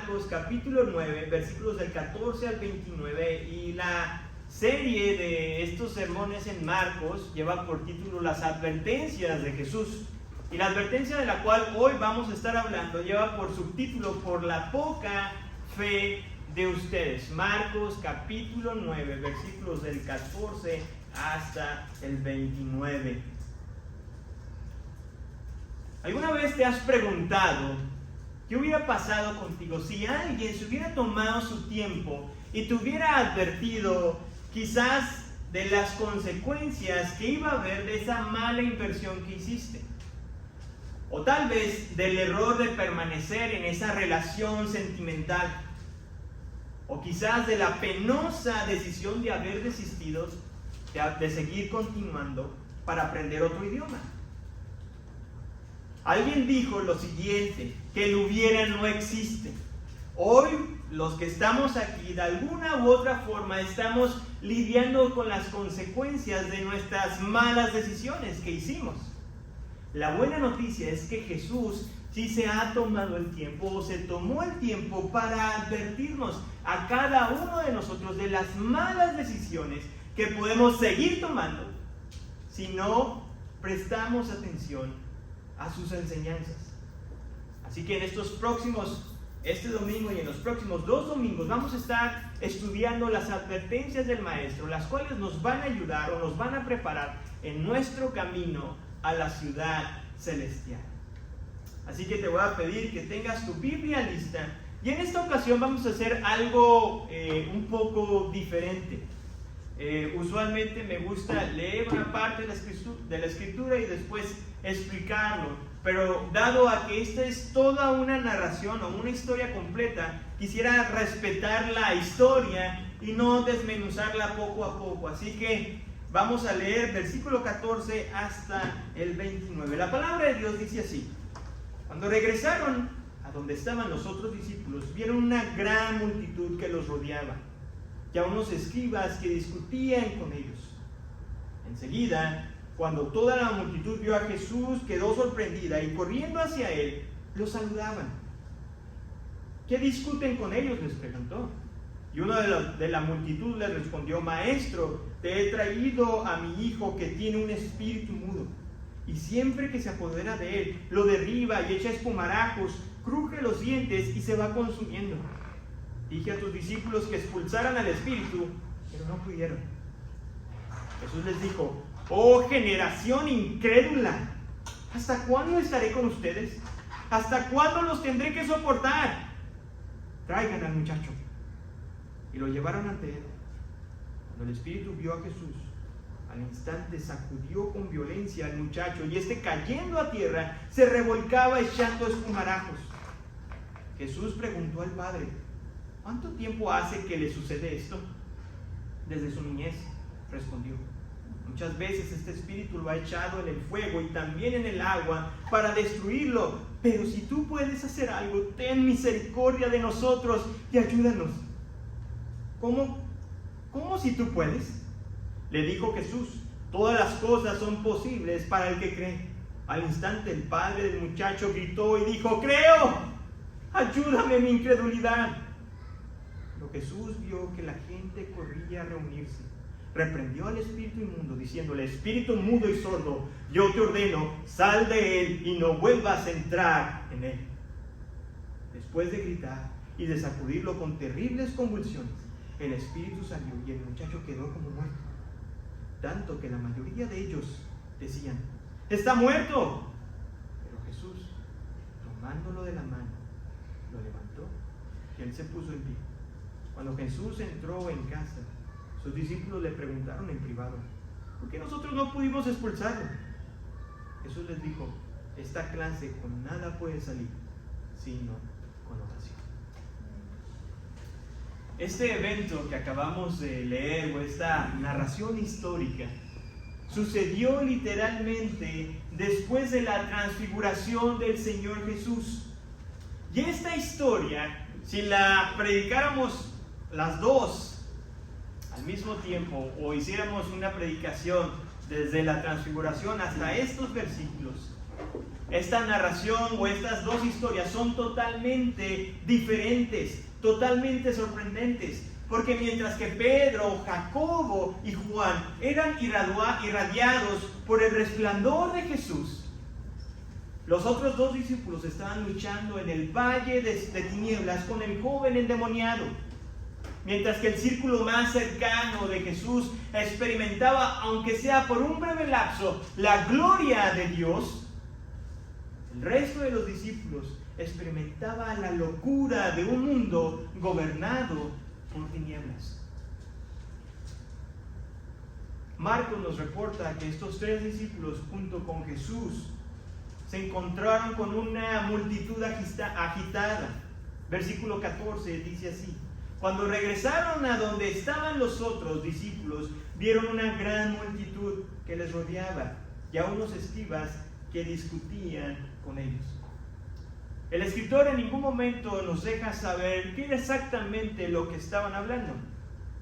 Marcos capítulo 9, versículos del 14 al 29, y la serie de estos sermones en Marcos lleva por título Las advertencias de Jesús. Y la advertencia de la cual hoy vamos a estar hablando lleva por subtítulo Por la poca fe de ustedes. Marcos capítulo 9, versículos del 14 hasta el 29. ¿Alguna vez te has preguntado qué hubiera pasado contigo si alguien se hubiera tomado su tiempo y te hubiera advertido quizás de las consecuencias que iba a haber de esa mala inversión que hiciste? O tal vez del error de permanecer en esa relación sentimental. O quizás de la penosa decisión de haber desistido de seguir continuando para aprender otro idioma. Alguien dijo lo siguiente, que el hubiera no existe. Hoy los que estamos aquí de alguna u otra forma estamos lidiando con las consecuencias de nuestras malas decisiones que hicimos. La buena noticia es que Jesús sí se ha tomado el tiempo, o se tomó el tiempo para advertirnos a cada uno de nosotros de las malas decisiones que podemos seguir tomando si no prestamos atención a sus enseñanzas. Así que este domingo y en los próximos 2 domingos vamos a estar estudiando las advertencias del Maestro, las cuales nos van a ayudar o nos van a preparar en nuestro camino a la ciudad celestial. Así que te voy a pedir que tengas tu Biblia lista, y en esta ocasión vamos a hacer algo un poco diferente. Usualmente me gusta leer una parte de la escritura y después explicarlo, pero dado a que esta es toda una narración o una historia completa, quisiera respetar la historia y no desmenuzarla poco a poco. Así que vamos a leer versículo 14 hasta el 29. La palabra de Dios dice así: Cuando regresaron a donde estaban los otros discípulos, vieron una gran multitud que los rodeaba, y a unos escribas que discutían con ellos. Enseguida, cuando toda la multitud vio a Jesús, quedó sorprendida y corriendo hacia él, los saludaban. ¿Qué discuten con ellos?, les preguntó. Y uno de la multitud le respondió: Maestro, te he traído a mi hijo que tiene un espíritu mudo, y siempre que se apodera de él, lo derriba y echa espumarajos, cruje los dientes y se va consumiendo. Dije a tus discípulos que expulsaran al espíritu, pero no pudieron. Jesús les dijo: Oh generación incrédula, ¿hasta cuándo estaré con ustedes? ¿Hasta cuándo los tendré que soportar? Traigan al muchacho. Y lo llevaron ante él. Cuando el espíritu vio a Jesús, al instante sacudió con violencia al muchacho, y este, cayendo a tierra, se revolcaba echando espumarajos. Jesús preguntó al padre: ¿Cuánto tiempo hace que le sucede esto? Desde su niñez, respondió. Muchas veces este espíritu lo ha echado en el fuego y también en el agua para destruirlo. Pero si tú puedes hacer algo, ten misericordia de nosotros y ayúdanos. ¿Cómo si tú puedes? Le dijo Jesús: Todas las cosas son posibles para el que cree. Al instante el padre del muchacho gritó y dijo: Creo, ayúdame en mi incredulidad. Pero Jesús vio que la gente corría a reunirse. Reprendió al espíritu inmundo, diciéndole: Espíritu mudo y sordo, yo te ordeno, sal de él y no vuelvas a entrar en él. Después de gritar y de sacudirlo con terribles convulsiones, el espíritu salió y el muchacho quedó como muerto. Tanto que la mayoría de ellos decían: ¡Está muerto! Pero Jesús, tomándolo de la mano, lo levantó y él se puso en pie. Cuando Jesús entró en casa, sus discípulos le preguntaron en privado: ¿por qué nosotros no pudimos expulsarlo? Jesús les dijo: esta clase con nada puede salir, sino con oración. Este evento que acabamos de leer, o esta narración histórica, sucedió literalmente después de la transfiguración del Señor Jesús. Y esta historia, si la predicáramos las dos al mismo tiempo, o hiciéramos una predicación desde la transfiguración hasta estos versículos, Esta narración o estas dos historias son totalmente diferentes, totalmente sorprendentes. Porque mientras que Pedro, Jacobo y Juan eran irradiados por el resplandor de Jesús, los otros dos discípulos estaban luchando en el valle de tinieblas con el joven endemoniado. Mientras que el círculo más cercano de Jesús experimentaba, aunque sea por un breve lapso, la gloria de Dios, el resto de los discípulos experimentaba la locura de un mundo gobernado por tinieblas. Marcos nos reporta que estos tres discípulos, junto con Jesús, se encontraron con una multitud agitada. Versículo 14 dice así: cuando regresaron a donde estaban los otros discípulos, vieron una gran multitud que les rodeaba y a unos escribas que discutían con ellos. El escritor en ningún momento nos deja saber qué era exactamente lo que estaban hablando,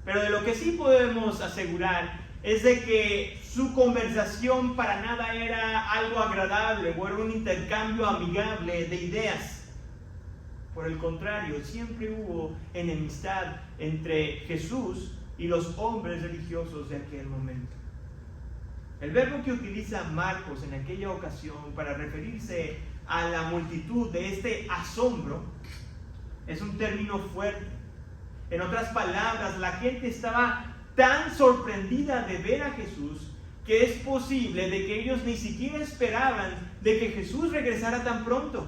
pero de lo que sí podemos asegurar es de que su conversación para nada era algo agradable o era un intercambio amigable de ideas. Por el contrario, siempre hubo enemistad entre Jesús y los hombres religiosos de aquel momento. El verbo que utiliza Marcos en aquella ocasión para referirse a la multitud de este asombro es un término fuerte. En otras palabras, la gente estaba tan sorprendida de ver a Jesús que es posible de que ellos ni siquiera esperaban de que Jesús regresara tan pronto.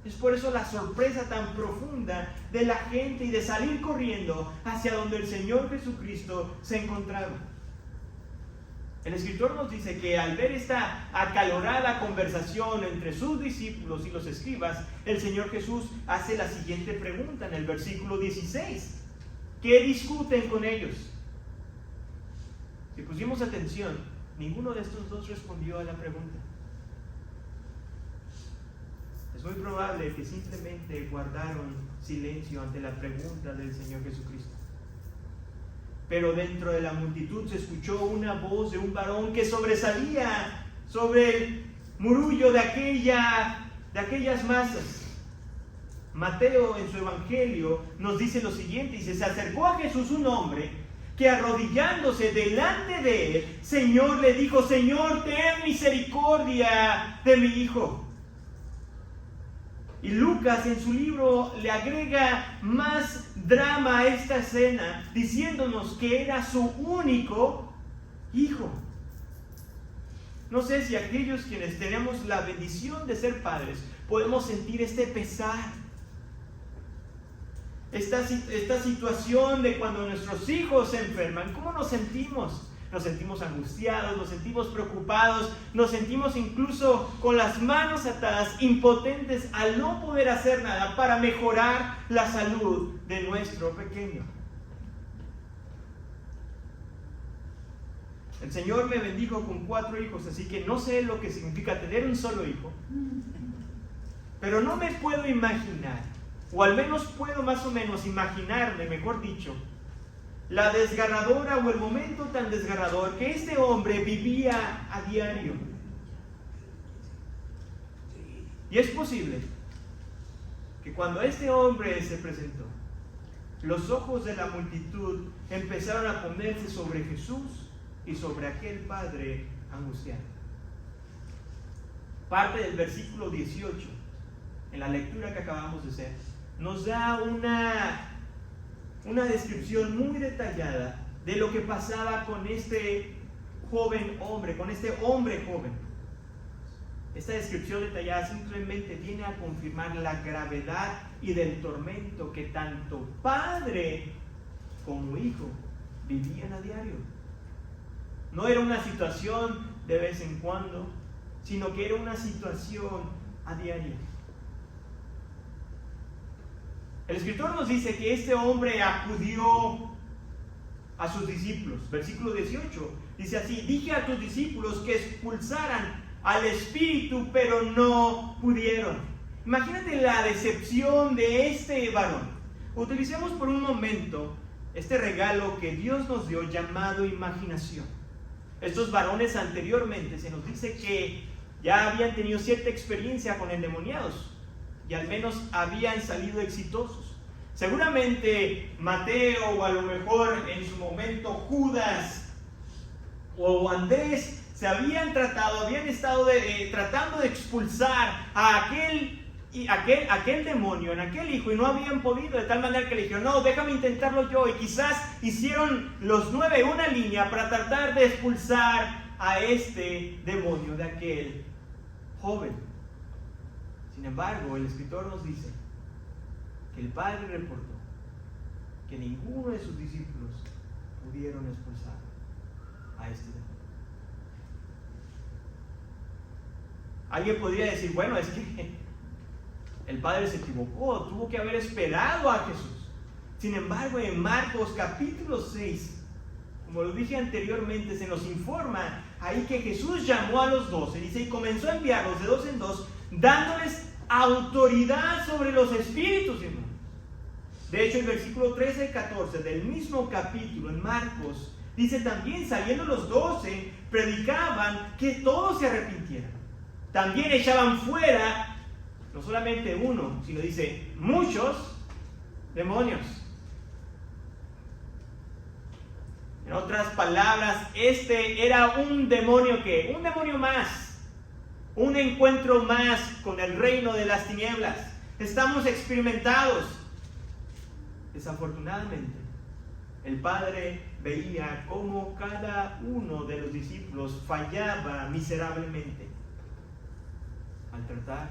Es por eso la sorpresa tan profunda de la gente y de salir corriendo hacia donde el Señor Jesucristo se encontraba. El escritor nos dice que al ver esta acalorada conversación entre sus discípulos y los escribas, el Señor Jesús hace la siguiente pregunta en el versículo 16. ¿Qué discuten con ellos? Si pusimos atención, ninguno de estos dos respondió a la pregunta. Es muy probable que simplemente guardaron silencio ante la pregunta del Señor Jesucristo. Pero dentro de la multitud se escuchó una voz de un varón que sobresalía sobre el murullo de aquellas masas. Mateo en su evangelio nos dice lo siguiente: dice, se acercó a Jesús un hombre que arrodillándose delante de él, Señor, le dijo: Señor, ten misericordia de mi hijo. Y Lucas en su libro le agrega más drama a esta escena, diciéndonos que era su único hijo. No sé si aquellos quienes tenemos la bendición de ser padres podemos sentir este pesar, esta situación de cuando nuestros hijos se enferman. ¿Cómo nos sentimos? Nos sentimos angustiados, nos sentimos preocupados, nos sentimos incluso con las manos atadas, impotentes al no poder hacer nada para mejorar la salud de nuestro pequeño. El Señor me bendijo con 4 hijos, así que no sé lo que significa tener un solo hijo, pero no me puedo imaginar, o al menos puedo más o menos imaginarme, mejor dicho, la desgarradora o el momento tan desgarrador que este hombre vivía a diario. Y es posible que cuando este hombre se presentó, los ojos de la multitud empezaron a ponerse sobre Jesús y sobre aquel padre angustiado. Parte del versículo 18, en la lectura que acabamos de hacer, nos da una descripción muy detallada de lo que pasaba con este joven hombre, con este hombre joven. Esta descripción detallada simplemente viene a confirmar la gravedad y del tormento que tanto padre como hijo vivían a diario. No era una situación de vez en cuando, sino que era una situación a diario. El escritor nos dice que este hombre acudió a sus discípulos. Versículo 18 dice así: dije a tus discípulos que expulsaran al espíritu, pero no pudieron. Imagínate la decepción de este varón. Utilicemos por un momento este regalo que Dios nos dio llamado imaginación. Estos varones anteriormente se nos dice que ya habían tenido cierta experiencia con endemoniados y al menos habían salido exitosos. Seguramente Mateo, o a lo mejor en su momento Judas o Andrés, habían estado tratando de expulsar a aquel demonio en aquel hijo y no habían podido, de tal manera que le dijeron: no, déjame intentarlo yo. Y quizás hicieron los 9 una línea para tratar de expulsar a este demonio de aquel joven. Sin embargo, el escritor nos dice que el padre reportó que ninguno de sus discípulos pudieron expulsar a este demonio. Alguien podría decir: bueno, es que el padre se equivocó, tuvo que haber esperado a Jesús. Sin embargo, en Marcos capítulo 6, como lo dije anteriormente, se nos informa ahí que Jesús llamó a los 12, dice, y comenzó a enviarlos de 2 en 2, dándoles autoridad sobre los espíritus inmundos. De hecho, el versículo 13 y 14 del mismo capítulo en Marcos dice también: saliendo los 12, predicaban que todos se arrepintieran. También echaban fuera, no solamente uno, sino dice muchos demonios. En otras palabras, este era un demonio que, un demonio más, un encuentro más con el reino de las tinieblas. Estamos experimentados. Desafortunadamente, el Padre veía cómo cada uno de los discípulos fallaba miserablemente al tratar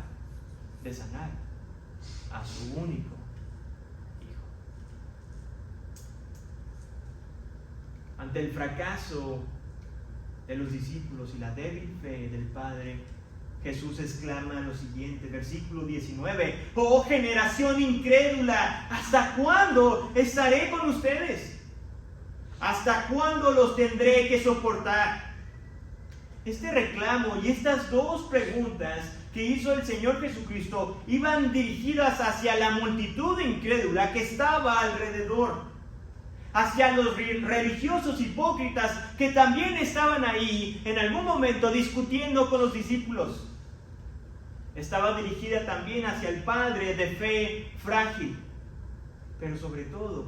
de sanar a su único hijo. Ante el fracaso de los discípulos y la débil fe del Padre, Jesús exclama lo siguiente, versículo 19: oh generación incrédula, ¿hasta cuándo estaré con ustedes? ¿Hasta cuándo los tendré que soportar? Este reclamo y estas dos preguntas que hizo el Señor Jesucristo iban dirigidas hacia la multitud incrédula que estaba alrededor, hacia los religiosos hipócritas que también estaban ahí en algún momento discutiendo con los discípulos. Estaba dirigida también hacia el padre de fe frágil, pero sobre todo,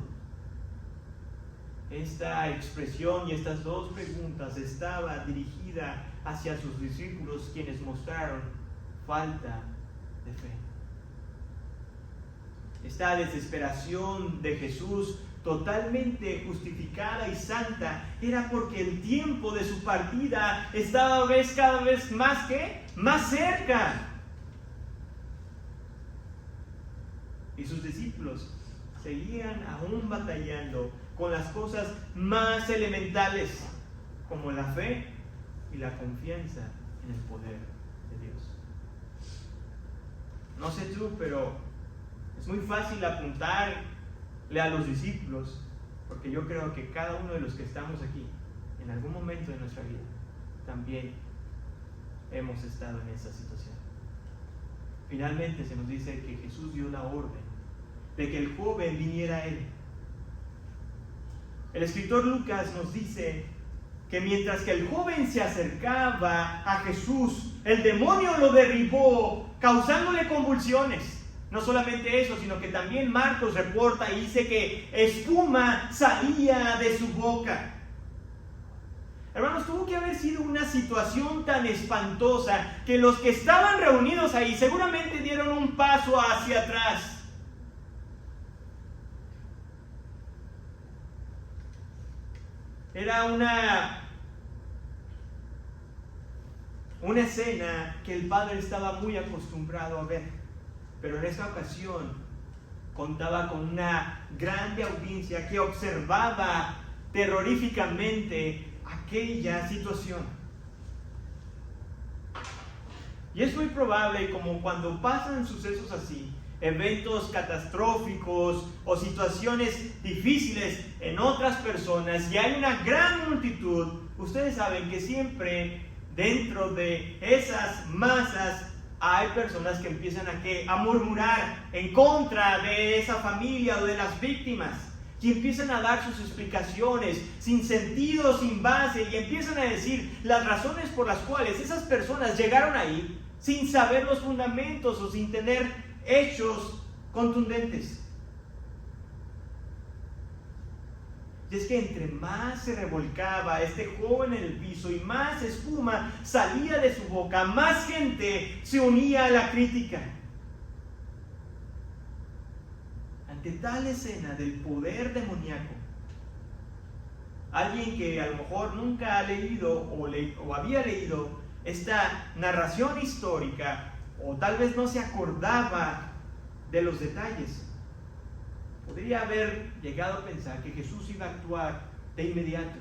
esta expresión y estas dos preguntas estaba dirigida hacia sus discípulos, quienes mostraron falta de fe. Esta desesperación de Jesús, totalmente justificada y santa, era porque el tiempo de su partida estaba cada vez más cerca. Y sus discípulos seguían aún batallando con las cosas más elementales, como la fe y la confianza en el poder de Dios. No sé tú, pero es muy fácil apuntarle a los discípulos, porque yo creo que cada uno de los que estamos aquí, en algún momento de nuestra vida, también hemos estado en esa situación. Finalmente se nos dice que Jesús dio la orden de que el joven viniera a él. El escritor Lucas nos dice que mientras que el joven se acercaba a Jesús, el demonio lo derribó, causándole convulsiones. No solamente eso, sino que también Marcos reporta y dice que espuma salía de su boca. Hermanos, tuvo que haber sido una situación tan espantosa que los que estaban reunidos ahí seguramente dieron un paso hacia atrás. Era una escena que el padre estaba muy acostumbrado a ver, pero en esta ocasión contaba con una grande audiencia que observaba terroríficamente aquella situación. Y es muy probable, como cuando pasan sucesos así, eventos catastróficos o situaciones difíciles en otras personas, y hay una gran multitud, ustedes saben que siempre dentro de esas masas hay personas que empiezan a murmurar en contra de esa familia o de las víctimas. y empiezan a dar sus explicaciones sin sentido, sin base, y empiezan a decir las razones por las cuales esas personas llegaron ahí sin saber los fundamentos o sin tener hechos contundentes. Y es que entre más se revolcaba este joven en el piso y más espuma salía de su boca, más gente se unía a la crítica. Ante tal escena del poder demoníaco, alguien que a lo mejor nunca ha leído o había leído esta narración histórica, o tal vez no se acordaba de los detalles, podría haber llegado a pensar que Jesús iba a actuar de inmediato,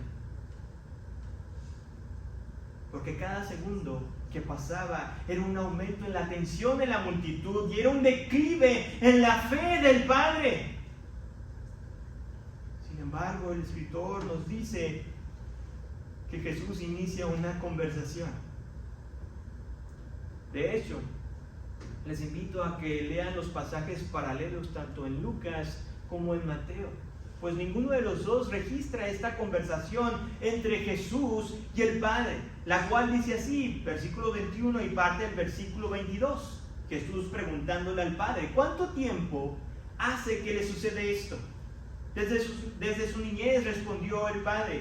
porque cada segundo que pasaba era un aumento en la atención de la multitud y era un declive en la fe del Padre. Sin embargo, el escritor nos dice que Jesús inicia una conversación. De hecho, les invito a que lean los pasajes paralelos tanto en Lucas como en Mateo, pues ninguno de los dos registra esta conversación entre Jesús y el Padre, la cual dice así, versículo 21 y parte del versículo 22, Jesús preguntándole al Padre: ¿cuánto tiempo hace que le sucede esto? Desde su niñez, respondió el Padre.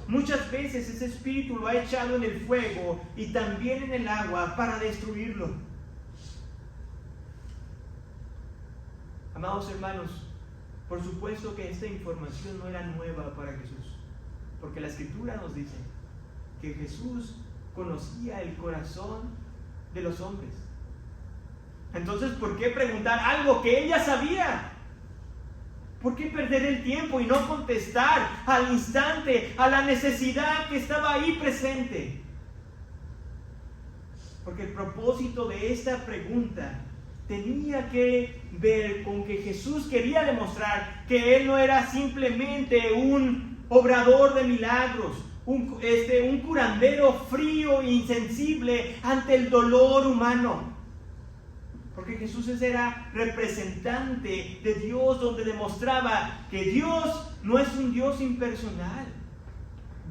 Muchas veces ese espíritu lo ha echado en el fuego y también en el agua para destruirlo. Amados hermanos, por supuesto que esta información no era nueva para Jesús, porque la Escritura nos dice que Jesús conocía el corazón de los hombres. Entonces, ¿por qué preguntar algo que él ya sabía? ¿Por qué perder el tiempo y no contestar al instante a la necesidad que estaba ahí presente? Porque el propósito de esta pregunta tenía que ver con que Jesús quería demostrar que Él no era simplemente un obrador de milagros, un curandero frío e insensible ante el dolor humano. Porque Jesús era representante de Dios, donde demostraba que Dios no es un Dios impersonal.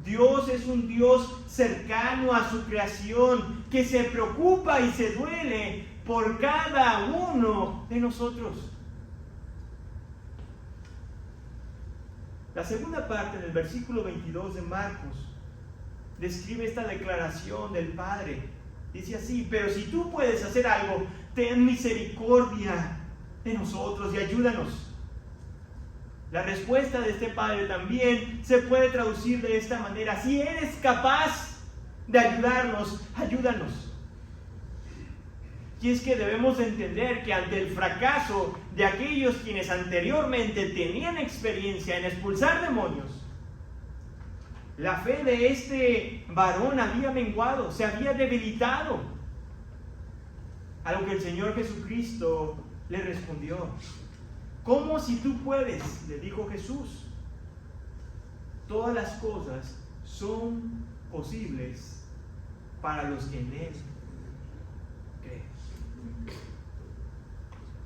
Dios es un Dios cercano a su creación, que se preocupa y se duele por cada uno de nosotros. La segunda parte del versículo 22 de Marcos describe esta declaración del Padre. Dice así: pero si tú puedes hacer algo, ten misericordia de nosotros y ayúdanos. La respuesta de este Padre también se puede traducir de esta manera: si eres capaz de ayudarnos, ayúdanos. Y es que debemos entender que ante el fracaso de aquellos quienes anteriormente tenían experiencia en expulsar demonios, la fe de este varón había menguado, se había debilitado. A lo que el Señor Jesucristo le respondió: ¿cómo si tú puedes? Le dijo Jesús. Todas las cosas son posibles para los que en Él creen.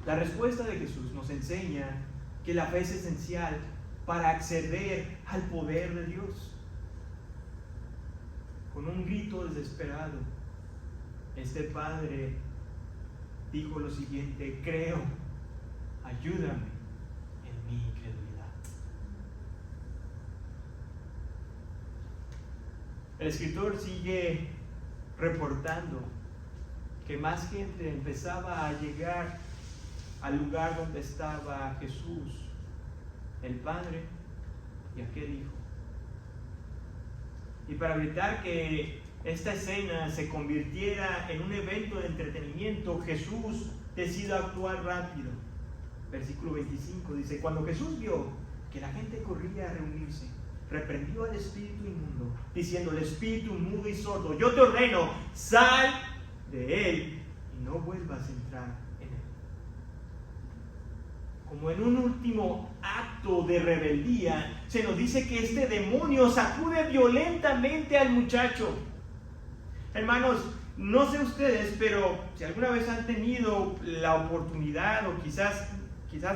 La respuesta de Jesús nos enseña que la fe es esencial para acceder al poder de Dios. Con un grito desesperado, este Padre dijo lo siguiente: creo, ayúdame en mi incredulidad. El escritor sigue reportando que más gente empezaba a llegar al lugar donde estaba Jesús, el Padre y aquel Hijo. Y para evitar que esta escena se convirtiera en un evento de entretenimiento, Jesús decide actuar rápido. Versículo 25 dice: cuando Jesús vio que la gente corría a reunirse, reprendió al espíritu inmundo, diciendo: el espíritu mudo y sordo, yo te ordeno, sal de él y no vuelvas a entrar en él. Como en un último acto de rebeldía, se nos dice que este demonio sacude violentamente al muchacho. Hermanos, no sé ustedes, pero si alguna vez han tenido la oportunidad, o quizás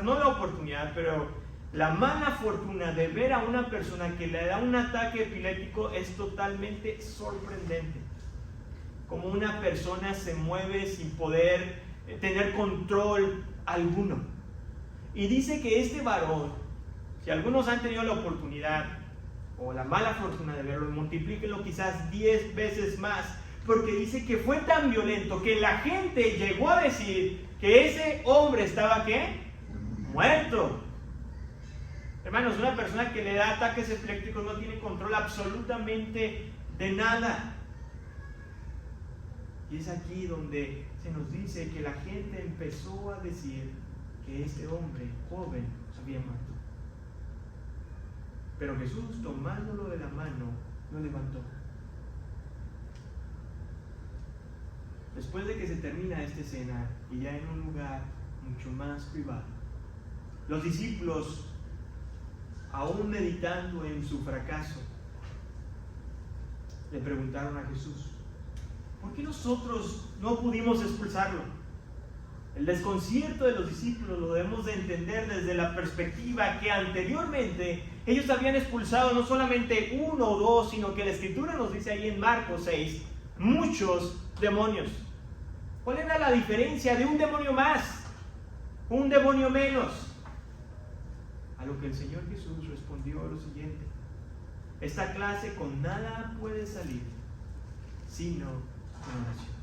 no la oportunidad, pero La mala fortuna de ver a una persona que le da un ataque epiléptico es totalmente sorprendente. Como una persona se mueve sin poder tener control alguno. Y dice que este varón, si algunos han tenido la oportunidad o la mala fortuna de verlo, multiplíquenlo quizás 10 veces más, porque dice que fue tan violento que la gente llegó a decir que ese hombre estaba ¿qué? Muerto. Hermanos, una persona que le da ataques epilépticos no tiene control absolutamente de nada. Y es aquí donde se nos dice que la gente empezó a decir que este hombre joven había muerto. Pero Jesús, tomándolo de la mano, lo levantó. Después de que se termina esta escena, y ya en un lugar mucho más privado, los discípulos, aún meditando en su fracaso, le preguntaron a Jesús: ¿por qué nosotros no pudimos expulsarlo? El desconcierto de los discípulos lo debemos de entender desde la perspectiva que anteriormente ellos habían expulsado no solamente uno o dos, sino que la Escritura nos dice ahí en Marcos 6, muchos demonios. ¿Cuál era la diferencia de un demonio más, un demonio menos? A lo que el Señor Jesús respondió lo siguiente: esta clase con nada puede salir, sino con oración.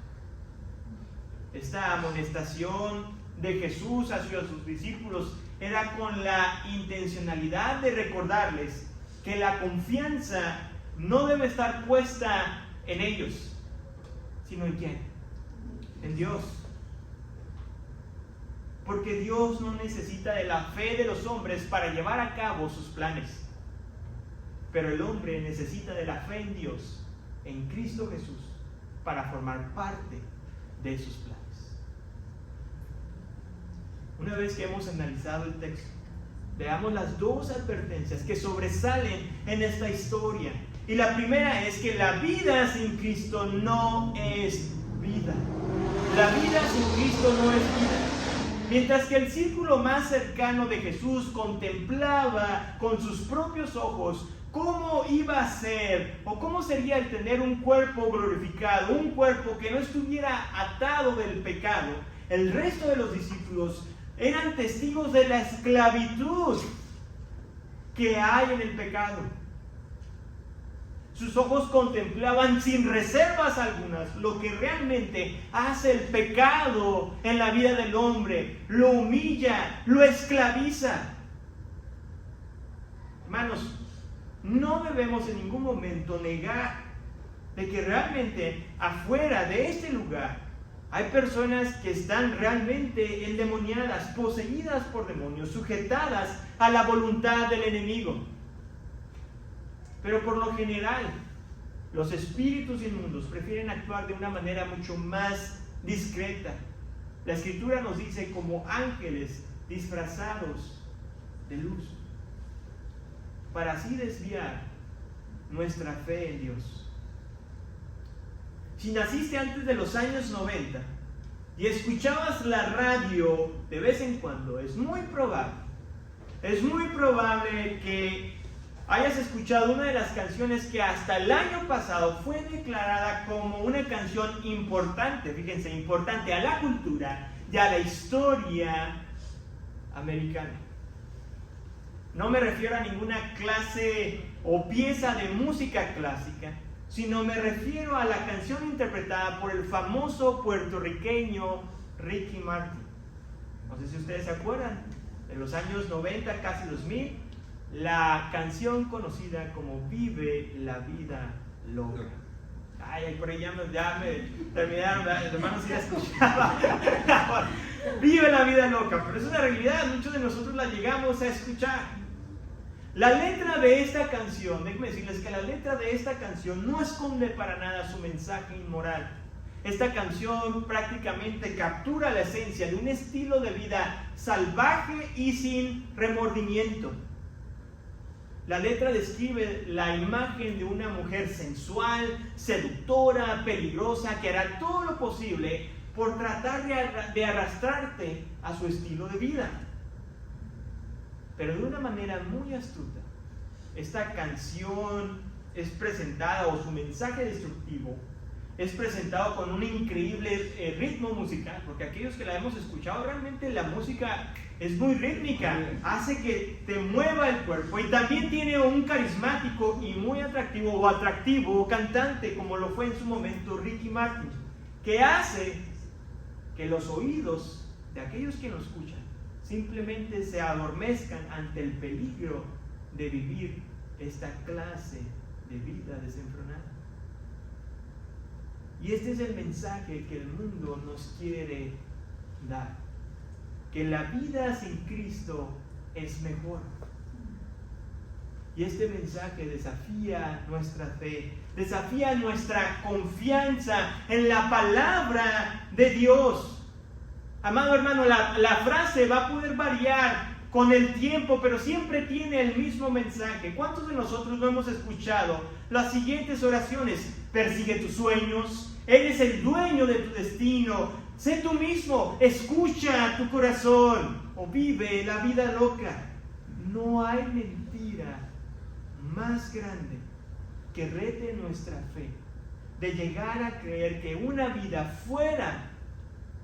Esta amonestación de Jesús hacia sus discípulos era con la intencionalidad de recordarles que la confianza no debe estar puesta en ellos, sino en ¿quién? En Dios. Porque Dios no necesita de la fe de los hombres para llevar a cabo sus planes, pero el hombre necesita de la fe en Dios, en Cristo Jesús, para formar parte de sus planes. Una vez que hemos analizado el texto, veamos las dos advertencias que sobresalen en esta historia. Y la primera es que la vida sin Cristo no es vida. La vida sin Cristo no es vida. Mientras que el círculo más cercano de Jesús contemplaba con sus propios ojos cómo iba a ser o cómo sería el tener un cuerpo glorificado, un cuerpo que no estuviera atado del pecado, el resto de los discípulos eran testigos de la esclavitud que hay en el pecado. Sus ojos contemplaban sin reservas algunas lo que realmente hace el pecado en la vida del hombre. Lo humilla, lo esclaviza. Hermanos, no debemos en ningún momento negar de que realmente afuera de este lugar hay personas que están realmente endemoniadas, poseídas por demonios, sujetadas a la voluntad del enemigo. Pero por lo general, los espíritus inmundos prefieren actuar de una manera mucho más discreta. La Escritura nos dice como ángeles disfrazados de luz, para así desviar nuestra fe en Dios. Si naciste antes de los años 90 y escuchabas la radio de vez en cuando, es muy probable que hayas escuchado una de las canciones que hasta el año pasado fue declarada como una canción importante, fíjense, importante a la cultura y a la historia americana. No me refiero a ninguna clase o pieza de música clásica, sino me refiero a la canción interpretada por el famoso puertorriqueño Ricky Martin. No sé si ustedes se acuerdan, de los años 90, casi 2000, la canción conocida como Vive la Vida Loca. Ay, por ahí ya me terminaron, los hermanos sí la escuchaban. Vive la vida loca, pero es una realidad, muchos de nosotros la llegamos a escuchar. La letra de esta canción, déjenme decirles que la letra de esta canción no esconde para nada su mensaje inmoral. Esta canción prácticamente captura la esencia de un estilo de vida salvaje y sin remordimiento. La letra describe la imagen de una mujer sensual, seductora, peligrosa, que hará todo lo posible por tratar de arrastrarte a su estilo de vida. pero de una manera muy astuta. Esta canción es presentada, o su mensaje destructivo es presentado con un increíble ritmo musical, porque aquellos que la hemos escuchado, realmente la música es muy rítmica, hace que te mueva el cuerpo, y también tiene un carismático y muy atractivo cantante, como lo fue en su momento Ricky Martin, que hace que los oídos de aquellos que nos escuchan simplemente se adormezcan ante el peligro de vivir esta clase de vida desenfrenada. Y este es el mensaje que el mundo nos quiere dar, que la vida sin Cristo es mejor. Y este mensaje desafía nuestra fe, desafía nuestra confianza en la palabra de Dios. Amado hermano, la frase va a poder variar con el tiempo, pero siempre tiene el mismo mensaje. ¿Cuántos de nosotros no hemos escuchado las siguientes oraciones? Persigue tus sueños, eres el dueño de tu destino, sé tú mismo, escucha tu corazón o vive la vida loca. No hay mentira más grande que rete nuestra fe, de llegar a creer que una vida fuera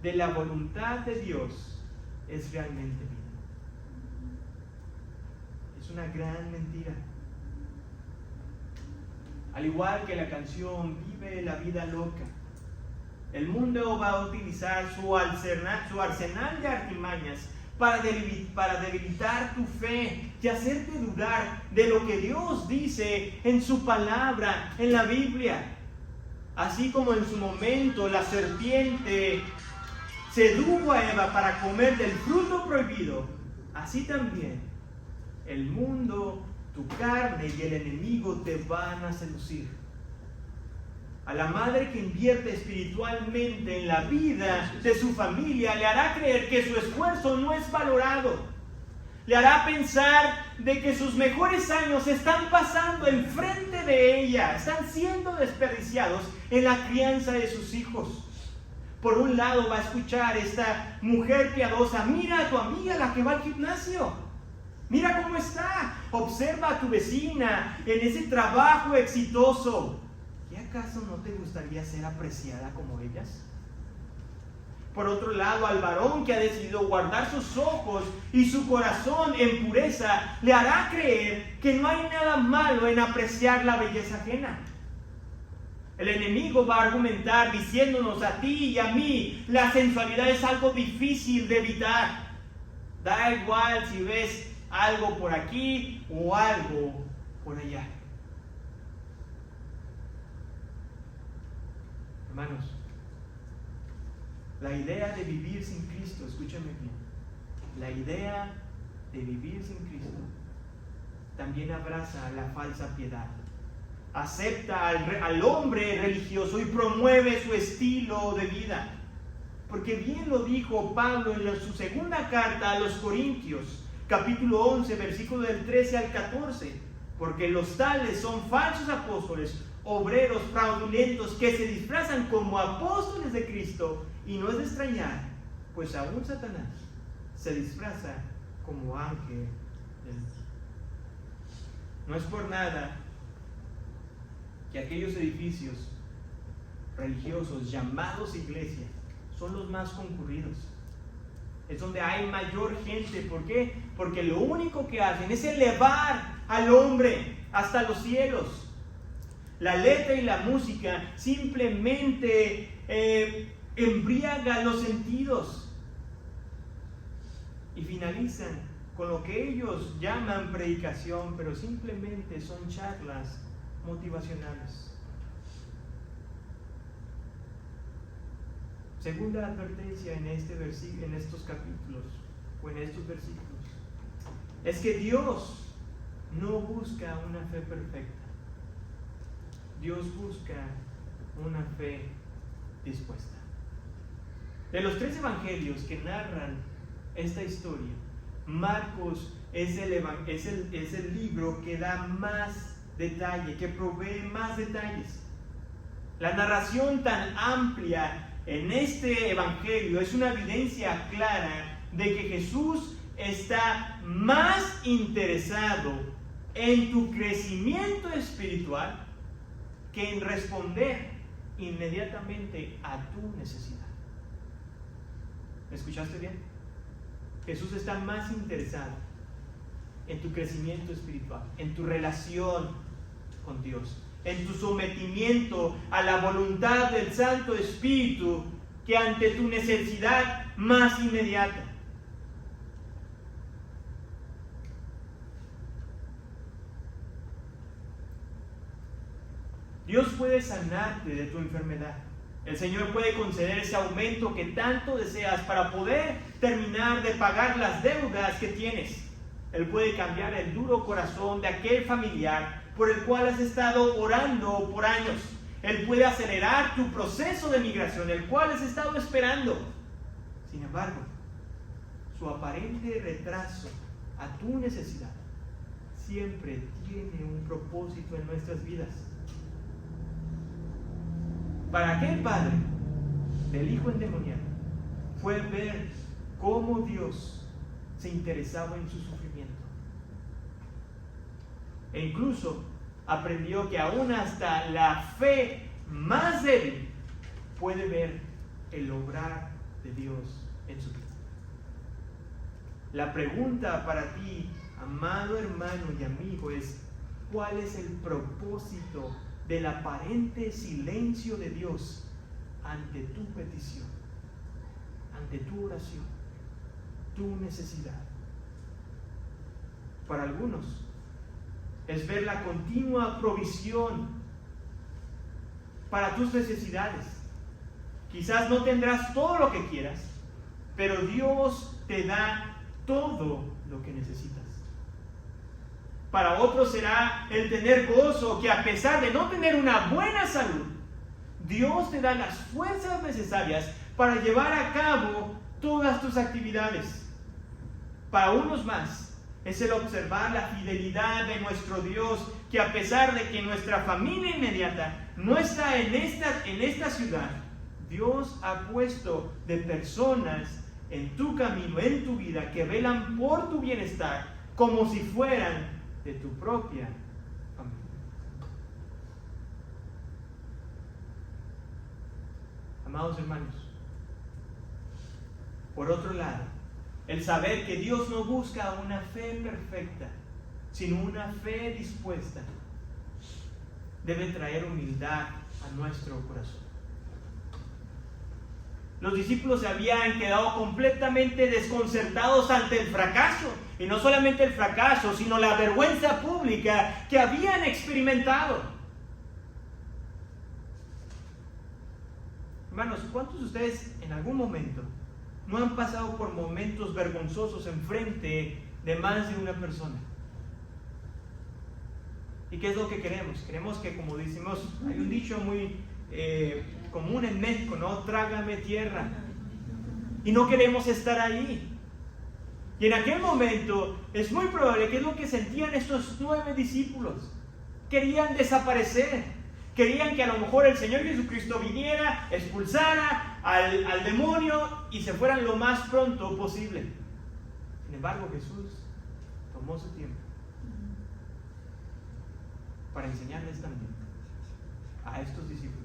de la voluntad de Dios es realmente vida. Es una gran mentira. Al igual que la canción Vive la vida loca, el mundo va a utilizar su arsenal de artimañas para debilitar tu fe y hacerte dudar de lo que Dios dice en su palabra, en la Biblia. Así como en su momento la serpiente sedujo a Eva para comer del fruto prohibido, así también el mundo, tu carne y el enemigo te van a seducir. A la madre que invierte espiritualmente en la vida de su familia le hará creer que su esfuerzo no es valorado. Le hará pensar de que sus mejores años están pasando enfrente de ella, están siendo desperdiciados en la crianza de sus hijos. Por un lado va a escuchar esta mujer piadosa: mira a tu amiga, la que va al gimnasio, mira cómo está, observa a tu vecina en ese trabajo exitoso. ¿Y acaso no te gustaría ser apreciada como ellas? Por otro lado, al varón que ha decidido guardar sus ojos y su corazón en pureza, le hará creer que no hay nada malo en apreciar la belleza ajena. El enemigo va a argumentar diciéndonos a ti y a mí: la sensualidad es algo difícil de evitar. Da igual si ves algo por aquí o algo por allá. Hermanos, la idea de vivir sin Cristo, escúchame bien, la idea de vivir sin Cristo también abraza la falsa piedad. Acepta al hombre religioso y promueve su estilo de vida. Porque bien lo dijo Pablo en su segunda carta a los Corintios, capítulo 11, versículo del 13 al 14. Porque los tales son falsos apóstoles, obreros fraudulentos que se disfrazan como apóstoles de Cristo. Y no es de extrañar, pues aún Satanás se disfraza como ángel de luz. No es por nada que aquellos edificios religiosos llamados iglesias son los más concurridos. Es donde hay mayor gente. ¿Por qué? Porque lo único que hacen es elevar al hombre hasta los cielos. La letra y la música simplemente embriagan los sentidos y finalizan con lo que ellos llaman predicación, pero simplemente son charlas motivacionales. Segunda advertencia en estos capítulos o en estos versículos es que Dios no busca una fe perfecta. Dios busca una fe dispuesta. De los 3 evangelios que narran esta historia, Marcos es el libro que da más detalle, que provee más detalles. La narración tan amplia en este evangelio es una evidencia clara de que Jesús está más interesado en tu crecimiento espiritual que en responder inmediatamente a tu necesidad. ¿Me escuchaste bien? Jesús está más interesado en tu crecimiento espiritual, en tu relación con Dios, en tu sometimiento a la voluntad del Santo Espíritu, que ante tu necesidad más inmediata. Dios puede sanarte de tu enfermedad. El Señor puede conceder ese aumento que tanto deseas para poder terminar de pagar las deudas que tienes. Él puede cambiar el duro corazón de aquel familiar por el cual has estado orando por años. Él puede acelerar tu proceso de migración, el cual has estado esperando. Sin embargo, su aparente retraso a tu necesidad siempre tiene un propósito en nuestras vidas. Para aquel padre del hijo endemoniado fue ver cómo Dios se interesaba en su sufrimiento. E incluso aprendió que aún hasta la fe más débil puede ver el obrar de Dios en su vida. La pregunta para ti, amado hermano y amigo, es: ¿cuál es el propósito del aparente silencio de Dios ante tu petición, ante tu oración, tu necesidad? Para algunos es ver la continua provisión para tus necesidades. Quizás no tendrás todo lo que quieras, pero Dios te da todo lo que necesitas. Para otros será el tener gozo, que a pesar de no tener una buena salud, Dios te da las fuerzas necesarias para llevar a cabo todas tus actividades. Para unos más es el observar la fidelidad de nuestro Dios, que a pesar de que nuestra familia inmediata no está en esta ciudad, Dios ha puesto de personas en tu camino, en tu vida, que velan por tu bienestar como si fueran de tu propia familia. Amados hermanos, por otro lado, el saber que Dios no busca una fe perfecta, sino una fe dispuesta, debe traer humildad a nuestro corazón. Los discípulos se habían quedado completamente desconcertados ante el fracaso, y no solamente el fracaso, sino la vergüenza pública que habían experimentado. Hermanos, ¿cuántos de ustedes en algún momento no han pasado por momentos vergonzosos en frente de más de una persona? ¿Y qué es lo que queremos? Queremos que, como decimos, hay un dicho muy común en México, ¿no? Trágame tierra. Y no queremos estar ahí. Y en aquel momento es muy probable que es lo que sentían estos 9 discípulos. Querían desaparecer. Querían que a lo mejor el Señor Jesucristo viniera, expulsara al demonio y se fueran lo más pronto posible. Sin embargo, Jesús tomó su tiempo para enseñarles también a estos discípulos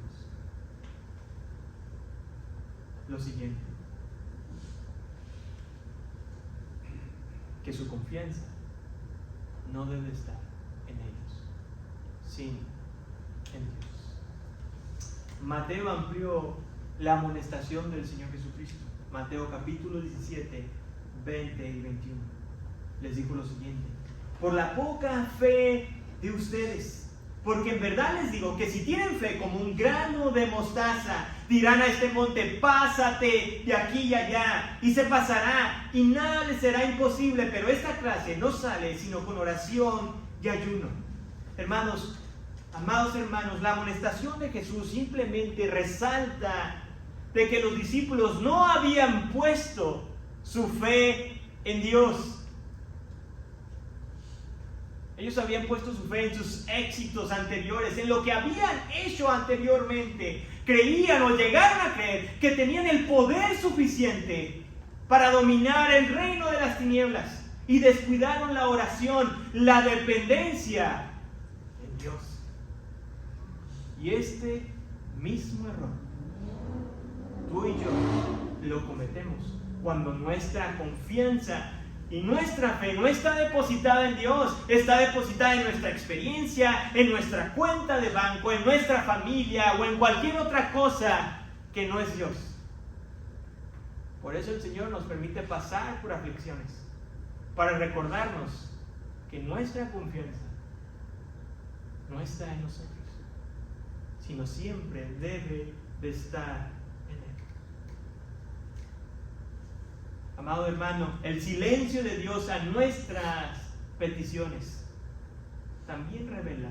lo siguiente: que su confianza no debe estar en ellos, sino en Dios. Mateo amplió la amonestación del Señor Jesucristo. Mateo capítulo 17, 20 y 21. Les dijo lo siguiente: por la poca fe de ustedes, porque en verdad les digo que si tienen fe como un grano de mostaza, dirán a este monte: pásate de aquí y allá, y se pasará, y nada les será imposible. Pero esta clase no sale sino con oración y ayuno. Hermanos, amados hermanos, la amonestación de Jesús simplemente resalta de que los discípulos no habían puesto su fe en Dios. Ellos habían puesto su fe en sus éxitos anteriores, en lo que habían hecho anteriormente. Creían o llegaron a creer que tenían el poder suficiente para dominar el reino de las tinieblas y descuidaron la oración, la dependencia en Dios. Y este mismo error, tú y yo lo cometemos cuando nuestra confianza y nuestra fe no está depositada en Dios, está depositada en nuestra experiencia, en nuestra cuenta de banco, en nuestra familia o en cualquier otra cosa que no es Dios. Por eso el Señor nos permite pasar por aflicciones, para recordarnos que nuestra confianza no está en nosotros, sino siempre debe de estar en Él. Amado hermano, el silencio de Dios a nuestras peticiones también revela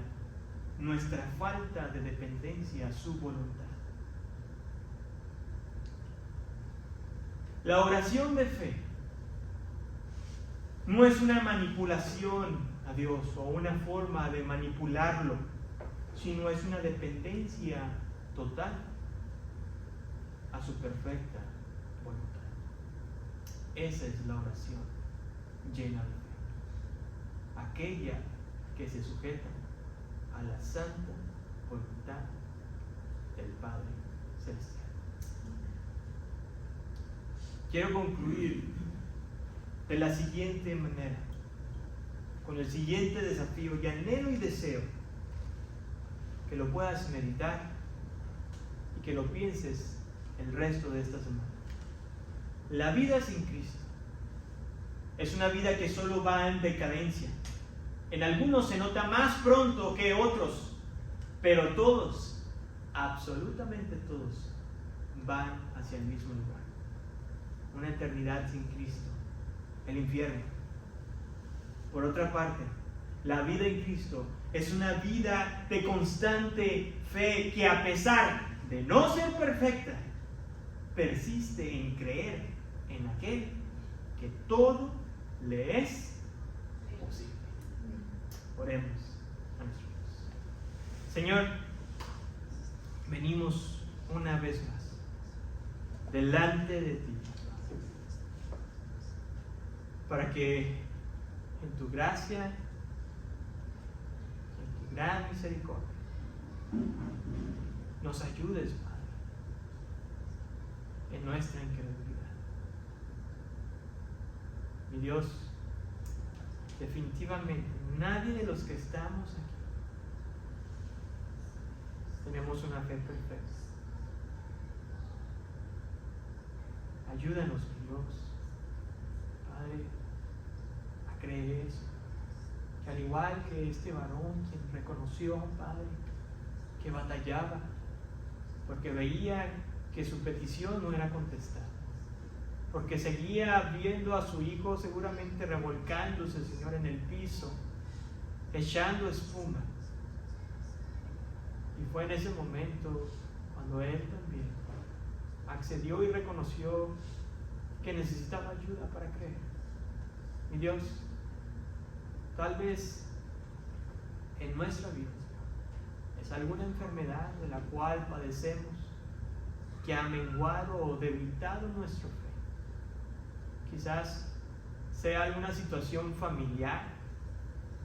nuestra falta de dependencia a su voluntad. La oración de fe no es una manipulación a Dios o una forma de manipularlo, sino es una dependencia total a su perfecta voluntad. Esa es la oración llena de fe, aquella que se sujeta a la santa voluntad del Padre Celestial. Quiero concluir de la siguiente manera, con el siguiente desafío, y anhelo y deseo que lo puedas meditar y que lo pienses el resto de esta semana. La vida sin Cristo es una vida que solo va en decadencia. En algunos se nota más pronto que otros, pero todos, absolutamente todos, van hacia el mismo lugar. Una eternidad sin Cristo, el infierno. Por otra parte, la vida en Cristo es una vida de constante fe que, a pesar de no ser perfecta, persiste en creer en aquel que todo le es posible. Oremos a nuestro Dios. Señor, venimos una vez más delante de ti para que en tu gracia, en tu gran misericordia, nos ayudes, Padre, en nuestra incredulidad. Mi Dios, definitivamente nadie de los que estamos aquí tenemos una fe perfecta. Ayúdanos, mi Dios, Padre, a creer eso, que al igual que este varón quien reconoció, Padre, que batallaba porque veía que su petición no era contestada, porque seguía viendo a su hijo seguramente revolcándose, Señor, en el piso, echando espuma. Y fue en ese momento cuando él también accedió y reconoció que necesitaba ayuda para creer. Mi Dios, tal vez en nuestra vida, Señor, es alguna enfermedad de la cual padecemos que ha menguado o debilitado nuestra fe. Quizás sea alguna situación familiar,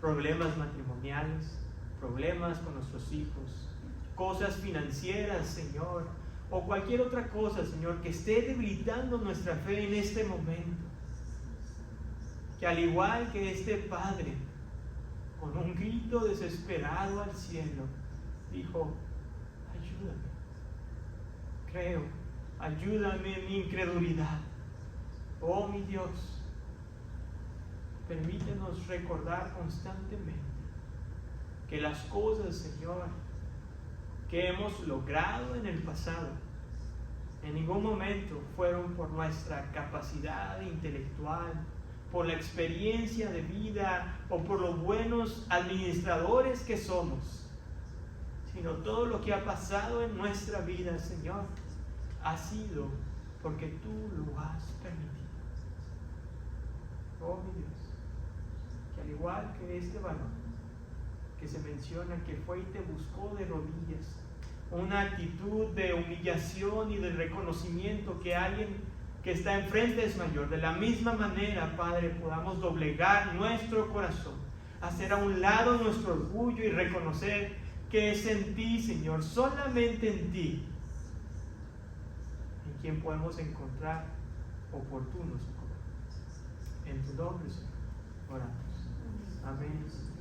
problemas matrimoniales, problemas con nuestros hijos, cosas financieras, Señor, o cualquier otra cosa, Señor, que esté debilitando nuestra fe en este momento. Que al igual que este padre, con un grito desesperado al cielo, dijo: ayúdame, creo, ayúdame en mi incredulidad. Oh mi Dios, permítenos recordar constantemente que las cosas, Señor, que hemos logrado en el pasado, en ningún momento fueron por nuestra capacidad intelectual, por la experiencia de vida o por los buenos administradores que somos, sino todo lo que ha pasado en nuestra vida, Señor, ha sido porque tú lo has permitido. Oh mi Dios, que al igual que este varón que se menciona que fue y te buscó de rodillas, una actitud de humillación y de reconocimiento que alguien que está enfrente es mayor. De la misma manera, Padre, podamos doblegar nuestro corazón, hacer a un lado nuestro orgullo y reconocer que es en ti, Señor, solamente en ti, en quien podemos encontrar oportunos. En tu nombre, Señor, oramos. Amén.